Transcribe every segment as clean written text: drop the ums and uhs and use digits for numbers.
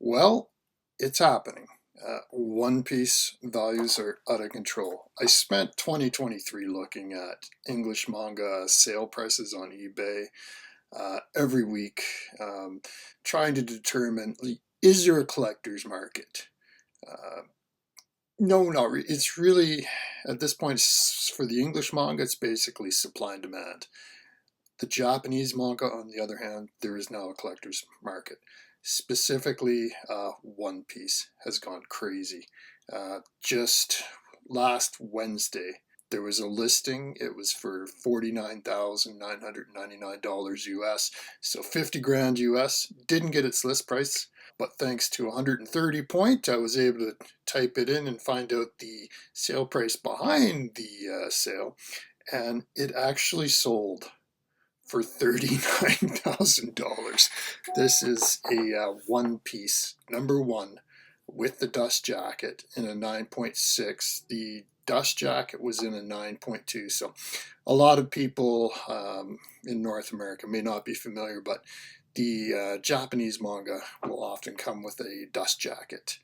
Well, it's happening. One Piece values are out of control. I spent 2023 looking at English manga sale prices on eBay every week, trying to determine, is there a collector's market? Uh, no, not really. It's really, at this point, for the English manga, it's basically supply and demand. The Japanese manga, on the other hand, there is now a collector's market. Specifically, One Piece has gone crazy. Just last Wednesday, there was a listing. It was for $49,999 US, so 50 grand US. Didn't get its list price, but thanks to 130 point, I was able to type it in and find out the sale price behind the sale, and it actually sold for $39,000. This is a One Piece number one with the dust jacket in a 9.6. The dust jacket was in a 9.2. So a lot of people in North America may not be familiar, but the Japanese manga will often come with a dust jacket.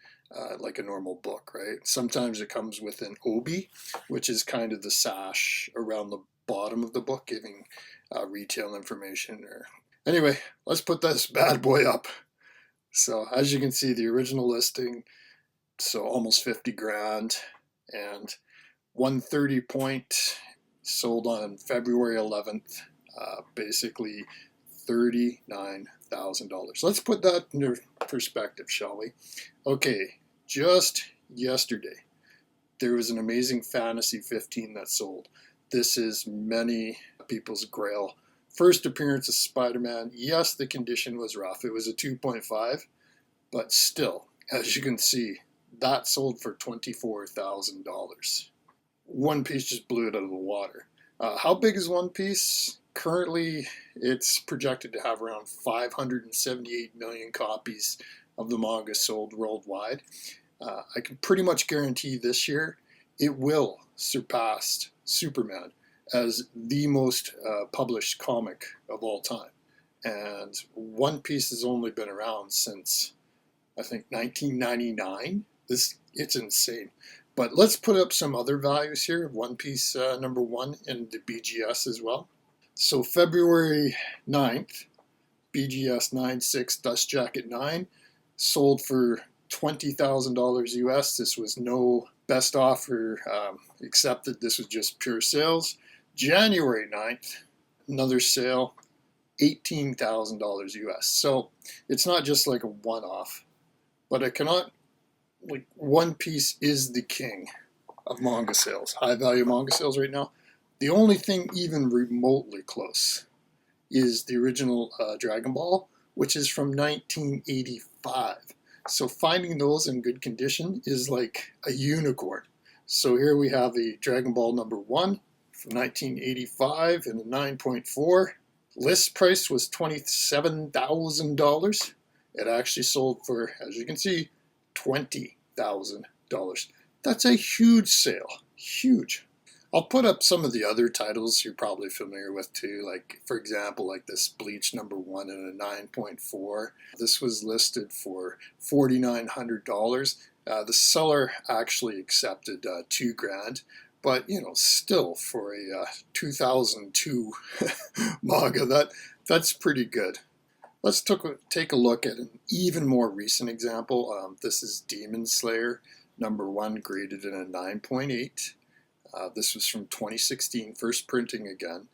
Like a normal book, right? Sometimes it comes with an obi, which is kind of the sash around the bottom of the book, giving retail information. Or anyway, let's put this bad boy up. So as you can see, the original listing, so almost 50 grand, and 130 point sold on February 11th, basically $39,000. Let's put that into perspective, shall we? Okay, just yesterday, there was an amazing Fantasy 15 that sold. This is many people's grail. First appearance of Spider-Man. Yes, the condition was rough. It was a 2.5, but still, as you can see, that sold for $24,000. One Piece just blew it out of the water. How big is One Piece? Currently, it's projected to have around 578 million copies of the manga sold worldwide. I can pretty much guarantee this year it will surpass Superman as the most published comic of all time. And One Piece has only been around since, I think, 1999. It's insane. But let's put up some other values here. One Piece number one in the BGS as well. So February 9th, BGS 9.6 Dust Jacket 9 sold for $20,000 US. This was no best offer accepted. This was just pure sales. January 9th, another sale, $18,000 US. So it's not just like a one-off, but it cannot, like, One Piece is the king of manga sales, high value manga sales right now. The only thing even remotely close is the original Dragon Ball, which is from 1985. So finding those in good condition is like a unicorn. So here we have the Dragon Ball number one from 1985 in a 9.4. List price was $27,000. It actually sold for, as you can see, $20,000. That's a huge sale. Huge. I'll put up some of the other titles you're probably familiar with too, like, for example, like this Bleach number one in a 9.4. This was listed for $4,900. The seller actually accepted 2 grand, but still for a 2002 manga, that's pretty good. Let's take a look at an even more recent example. This is Demon Slayer number one, graded in a 9.8. This was from 2016, first printing again,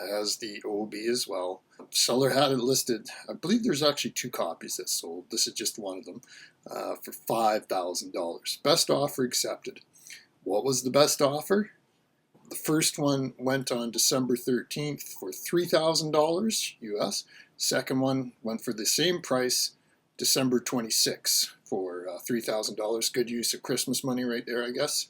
as the OB as well. Seller had it listed, I believe there's actually 2 copies that sold. This is just one of them, for $5,000. Best offer accepted. What was the best offer? The first one went on December 13th for $3,000 US. Second one went for the same price, December 26th for $3,000. Good use of Christmas money right there, I guess.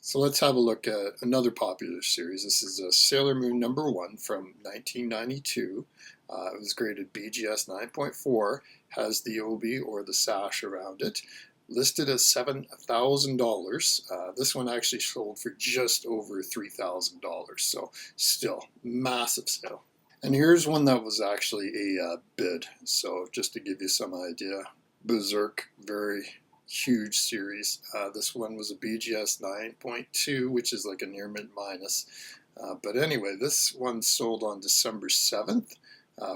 So let's have a look at another popular series. This is Sailor Moon number one from 1992. It was graded BGS 9.4, has the obi or the sash around it, listed as $7,000. This one actually sold for just over $3,000, so still massive sale. And here's one that was actually a bid, so just to give you some idea. Berserk, very huge series. This one was a BGS 9.2, which is like a near mint minus. But anyway, this one sold on December 7th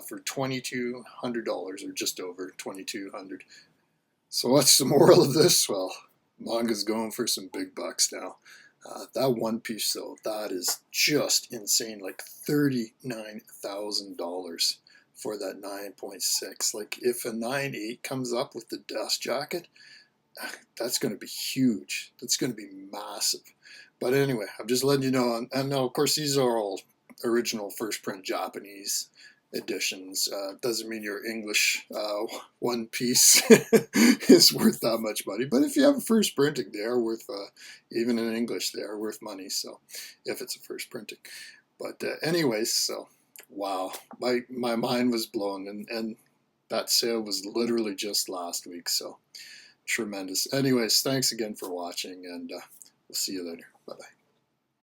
for $2,200, or just over $2,200. So what's the moral of this? Well, manga's going for some big bucks now. That One Piece, though, that is just insane. Like $39,000 for that 9.6. Like if a 9.8 comes up with the dust jacket, that's going to be huge. That's going to be massive. But anyway, I'm just letting you know. And now, of course, these are all original first print Japanese editions. Doesn't mean your English One Piece is worth that much money. But if you have a first printing, they are worth, even in English, they are worth money. So if it's a first printing. But anyways, so wow, my mind was blown. And that sale was literally just last week. So tremendous. Anyways, thanks again for watching, and we'll see you later. Bye-bye.